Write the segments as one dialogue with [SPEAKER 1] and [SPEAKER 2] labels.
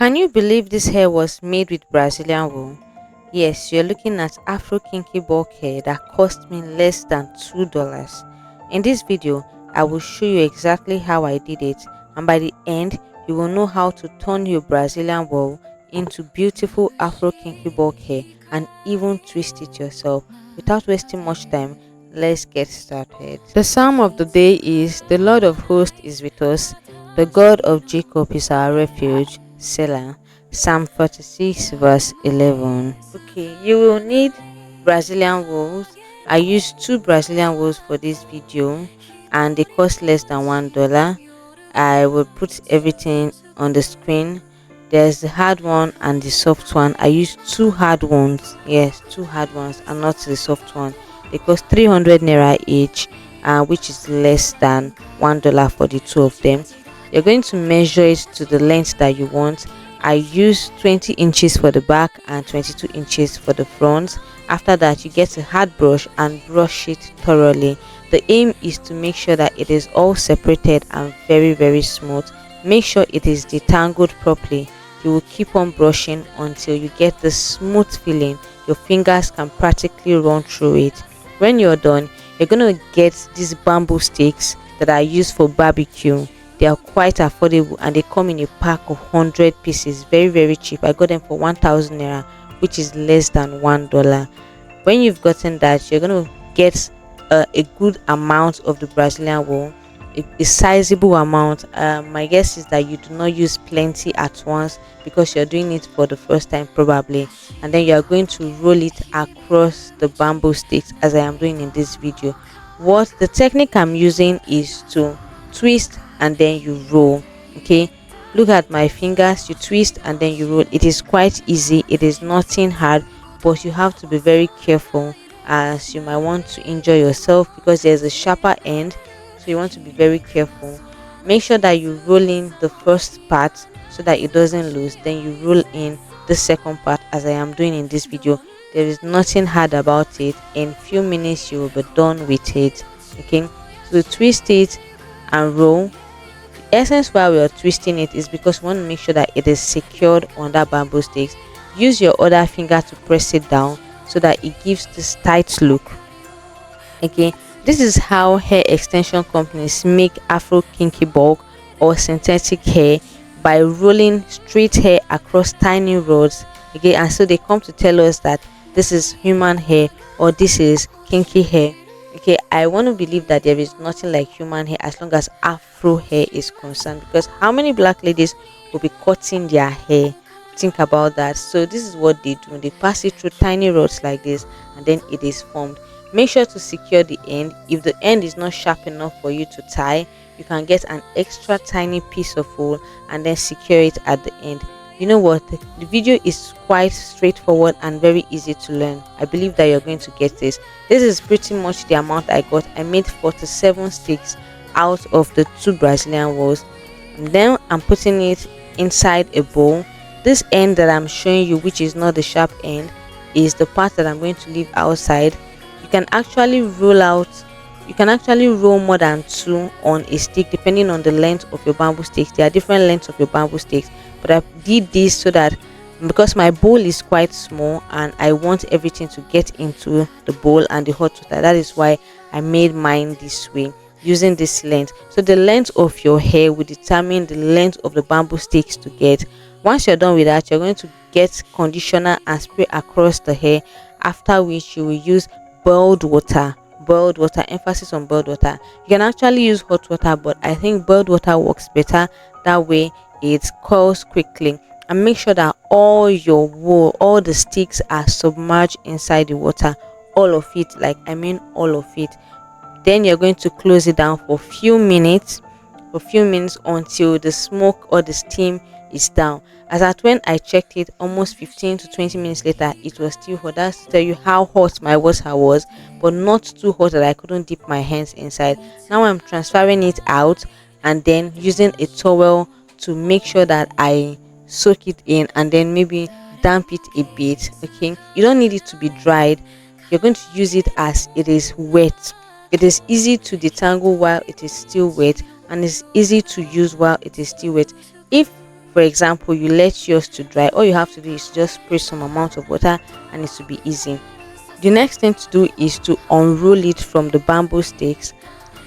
[SPEAKER 1] Can you believe this hair was made with Brazilian wool? Yes, you're looking at Afro Kinky Bulk Hair that cost me less than $2. In this video, I will show you exactly how I did it, and by the end, you will know how to turn your Brazilian wool into beautiful Afro Kinky Bulk Hair and even twist it yourself. Without wasting much time, let's get started. The psalm of the day is: The Lord of hosts is with us, the God of Jacob is our refuge. Selah. Psalm 46 verse 11. Okay, you will need Brazilian wools. I used two Brazilian wools for this video and they cost less than $1. I will put everything on the screen. There's the hard one and the soft one. I used two hard ones. Yes, two hard ones and not the soft one. They cost 300 naira each, which is less than $1 for the two of them. You're going to measure it to the length that you want. I use 20 inches for the back and 22 inches for the front. After that, you get a hard brush and brush it thoroughly. The aim is to make sure that it is all separated and very smooth. Make sure it is detangled properly. You will keep on brushing until you get the smooth feeling. Your fingers can practically run through it. When you're done, you're going to get these bamboo sticks that I use for barbecue. They are quite affordable and they come in a pack of 100 pieces. Very cheap. I got them for 1000 naira, which is less than $1. When you've gotten that, you're going to get a good amount of the Brazilian wool, a sizable amount. My guess is that you do not use plenty at once because you're doing it for the first time probably, and then you are going to roll it across the bamboo sticks as I am doing in this video. What the technique I'm using is to twist and then you roll. Okay, look at my fingers. You twist and then you roll. It is quite easy. It is nothing hard, but you have to be very careful as you might want to injure yourself because there's a sharper end, so you want to be very careful. Make sure that you roll in the first part so that it doesn't lose, then you roll in the second part as I am doing in this video. There is nothing hard about it. In few minutes you will be done with it. Okay, so twist it and roll. The essence while we are twisting it is because we want to make sure that it is secured on that bamboo sticks. Use your other finger to press it down so that it gives this tight look. Okay, this is how hair extension companies make Afro Kinky Bulk or synthetic hair, by rolling straight hair across tiny rods. Okay, and so they come to tell us that this is human hair or this is kinky hair. Okay, I want to believe that there is nothing like human hair as long as Afro hair is concerned, because how many black ladies will be cutting their hair? Think about that. So this is what they do. They pass it through tiny rods like this and then it is formed. Make sure to secure the end. If the end is not sharp enough for you to tie, you can get an extra tiny piece of wool and then secure it at the end. You know what, the video is quite straightforward and very easy to learn. I believe that you're going to get this. This is pretty much the amount I got. I made 47 sticks out of the two Brazilian wools, and then I'm putting it inside a bowl. This end that I'm showing you, which is not the sharp end, is the part that I'm going to leave outside. You can actually roll more than two on a stick depending on the length of your bamboo sticks. There are different lengths of your bamboo sticks, but I did this so that because my bowl is quite small and I want everything to get into the bowl and the hot water, that is why I made mine this way, using this length. So the length of your hair will determine the length of the bamboo sticks to get. Once you're done with that, you're going to get conditioner and spray across the hair, after which you will use boiled water. Emphasis on boiled water. You can actually use hot water, but I think boiled water works better. That way it curls quickly. And make sure that all your wool, all the sticks are submerged inside the water, all of it, all of it. Then you're going to close it down for a few minutes until the smoke or the steam is down. As at when I checked it, almost 15 to 20 minutes later, it was still hot. That's to tell you how hot my water was, but not too hot that I couldn't dip my hands inside. Now I'm transferring it out and then using a towel to make sure that I soak it in and then maybe damp it a bit. Okay, you don't need it to be dried. You're going to use it as it is wet. It is easy to detangle while it is still wet, and it's easy to use while it is still wet. If For example, you let yours to dry, all you have to do is just spray some amount of water and it will be easy. The next thing to do is to unroll it from the bamboo sticks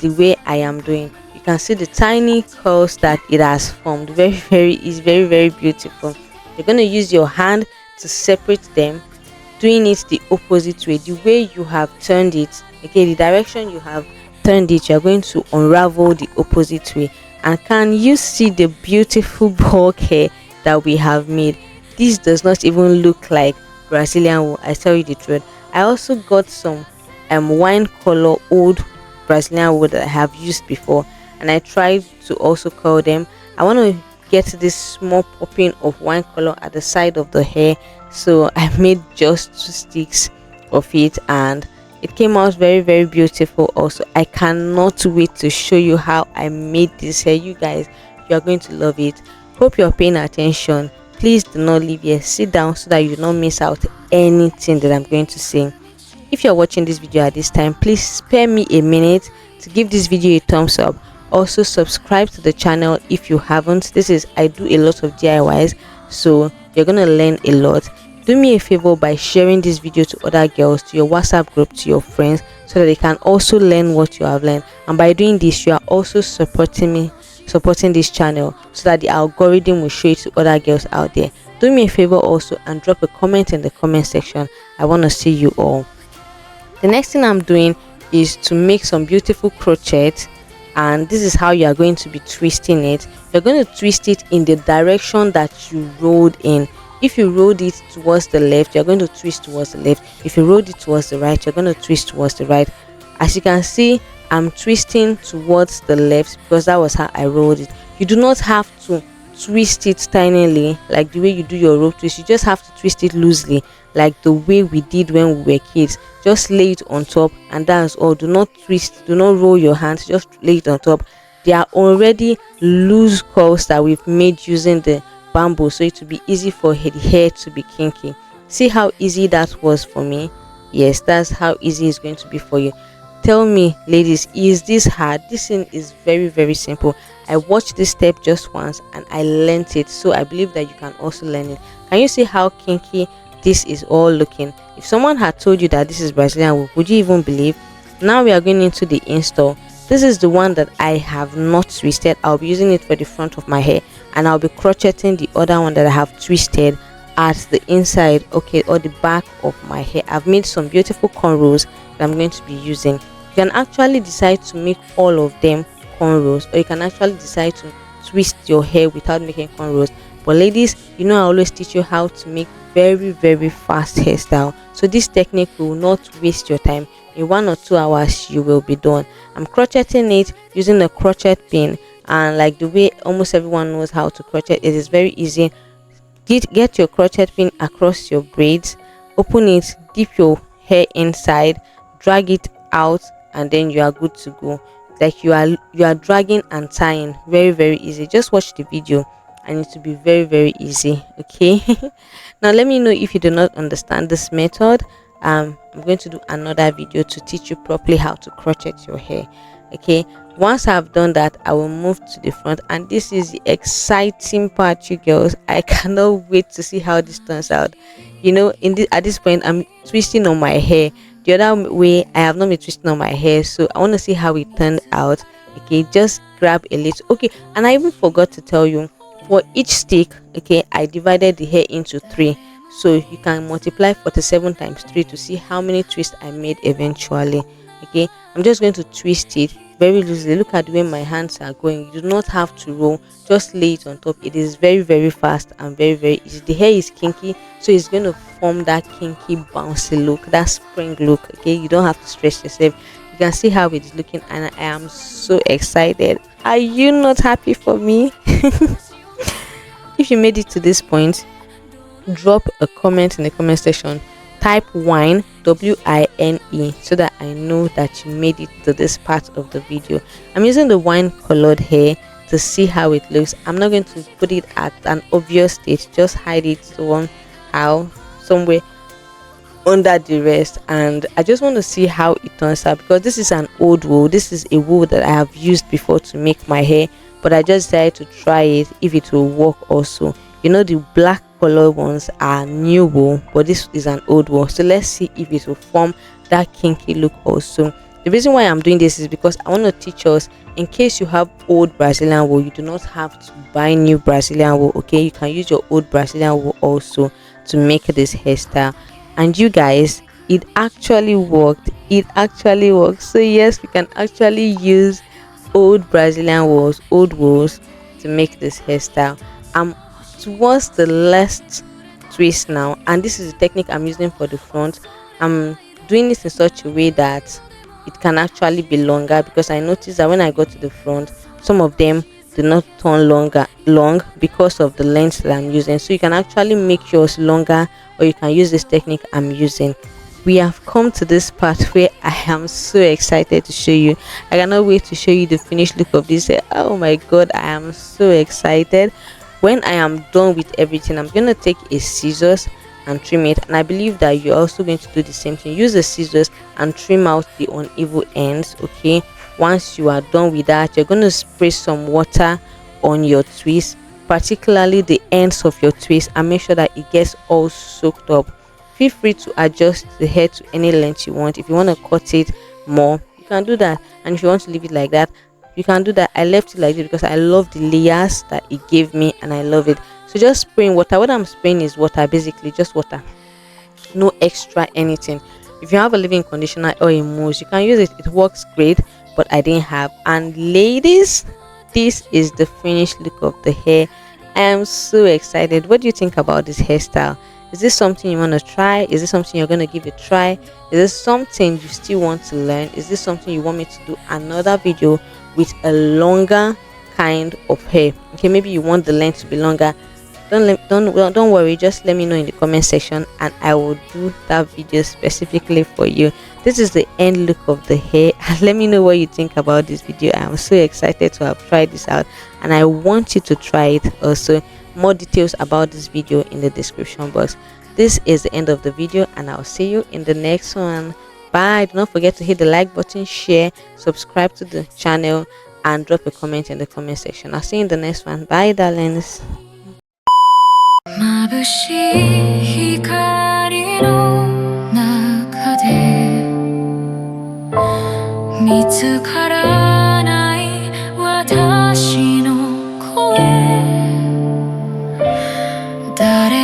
[SPEAKER 1] the way I am doing. You can see the tiny curls that it has formed. Very is very beautiful. You're going to use your hand to separate them, doing it the opposite way, the way you have turned it. Okay, the direction you have turned it, you're going to unravel the opposite way. And can you see the beautiful bulk hair that we have made? This does not even look like Brazilian wool, I tell you the truth. I also got some wine color old Brazilian wool that I have used before, and I tried to also curl them. I want to get this small popping of wine color at the side of the hair, so I made just 2 sticks of it, and it came out very beautiful. Also, I cannot wait to show you how I made this hair. You guys, you are going to love it. Hope you're paying attention. Please do not leave here, sit down so that you do not miss out anything that I'm going to say. If you're watching this video at this time, please spare me a minute to give this video a thumbs up. Also subscribe to the channel if you haven't. I do a lot of DIYs, so you're gonna learn a lot. Do me a favor by sharing this video to other girls, to your WhatsApp group, to your friends, so that they can also learn what you have learned. And by doing this, you are also supporting this channel, so that the algorithm will show it to other girls out there. Do me a favor also and drop a comment in the comment section. I want to see you all. The next thing I'm doing is to make some beautiful crochet, and this is how you are going to be twisting it. You're going to twist it in the direction that you rolled in. If you rolled it towards the left, you're going to twist towards the left. If you rolled it towards the right, you're going to twist towards the right. As you can see, I'm twisting towards the left because that was how I rolled it. You do not have to twist it tinily like the way you do your rope twist. You just have to twist it loosely like the way we did when we were kids. Just lay it on top and that's all. Do not twist, do not roll your hands, just lay it on top. There are already loose curls that we've made using the bamboo, so it will be easy for the hair to be kinky. See how easy that was for me? Yes, that's how easy it's going to be for you. Tell me, ladies, is this hard? This thing is very simple. I watched this step just once and I learned it, so I believe that you can also learn it. Can you see how kinky this is all looking? If someone had told you that this is Brazilian wool, would you even believe? Now we are going into the install. This is the one that I have not twisted. I'll be using it for the front of my hair, and I'll be crocheting the other one that I have twisted at the inside, okay, or the back of my hair. I've made some beautiful cornrows that I'm going to be using. You can actually decide to make all of them cornrows, or you can actually decide to twist your hair without making cornrows. But ladies, you know I always teach you how to make very fast hairstyle, so this technique will not waste your time. In 1 or 2 hours you will be done. I'm crocheting it using a crochet pin, and like the way almost everyone knows how to crochet, it is very easy. Get your crochet pin across your braids, open it, dip your hair inside, drag it out, and then you are good to go. Like you are dragging and tying. Very easy. Just watch the video and it will be very easy. Okay. Now let me know if you do not understand this method. I'm going to do another video to teach you properly how to crochet your hair. Okay, once I've done that, I will move to the front, and this is the exciting part, you girls. I cannot wait to see how this turns out. You know, at this point I'm twisting on my hair. The other way, I have not been twisting on my hair, so I want to see how it turned out. Okay, just grab a little. Okay, and I even forgot to tell you, for each stick, okay, I divided the hair into 3, so you can multiply 47 times 3 to see how many twists I made eventually. Okay, I'm just going to twist it very loosely. Look at the way my hands are going. You do not have to roll, just lay it on top. It is very fast and very easy. The hair is kinky, so it's going to form that kinky bouncy look, that spring look. Okay, you don't have to stretch yourself. You can see how it is looking, and I am so excited. Are you not happy for me? If you made it to this point, drop a comment in the comment section. Type wine, WINE, so that I know that you made it to this part of the video. I'm using the wine colored hair to see how it looks. I'm not going to put it at an obvious stage, just hide it somehow, somewhere under the rest, and I just want to see how it turns out because this is an old wool. This is a wool that I have used before to make my hair, but I just decided to try it if it will work also. You know, the black color ones are new wool, but this is an old wool, so let's see if it will form that kinky look also. The reason why I'm doing this is because I want to teach us, in case you have old Brazilian wool, you do not have to buy new Brazilian wool. Okay, you can use your old Brazilian wool also to make this hairstyle. And you guys, it actually worked. It actually works. So yes, we can actually use old Brazilian wools, old wools, to make this hairstyle. I'm towards the last twist now, and this is the technique I'm using for the front. I'm doing this in such a way that it can actually be longer, because I noticed that when I go to the front, some of them do not turn long because of the length that I'm using. So you can actually make yours longer, or you can use this technique I'm using. We have come to this part where I am so excited to show you. I cannot wait to show you the finished look of this hair. Oh my god, I am so excited. When I am done with everything, I'm gonna take a scissors and trim it, and I believe that you're also going to do the same thing. Use the scissors and trim out the uneven ends. Okay, once you are done with that, you're going to spray some water on your twist, particularly the ends of your twist, and make sure that it gets all soaked up. Feel free to adjust the hair to any length you want. If you want to cut it more, you can do that, and if you want to leave it like that, you can do that. I left it like this because I love the layers that it gave me, and I love it. So just spraying water. What I'm spraying is water, basically just water, no extra anything. If you have a leave-in conditioner or a mousse, you can use it. It works great, but I didn't have. And ladies, this is the finished look of the hair. I am so excited. What do you think about this hairstyle? Is this something you want to try? Is this something you're going to give a try? Is this something you still want to learn? Is this something you want me to do another video with a longer kind of hair? Okay, maybe you want the length to be longer. Don't worry, just let me know in the comment section, and I will do that video specifically for you. This is the end look of the hair, and let me know what you think about this video. I am so excited to have tried this out, and I want you to try it also. More details about this video in the description box. This is the end of the video, and I'll see you in the next one. Bye. Do not forget to hit the like button, share, subscribe to the channel, and drop a comment in the comment section. I'll see you in the next one. Bye, darlings. 眩しい光の中で見つからない私の声誰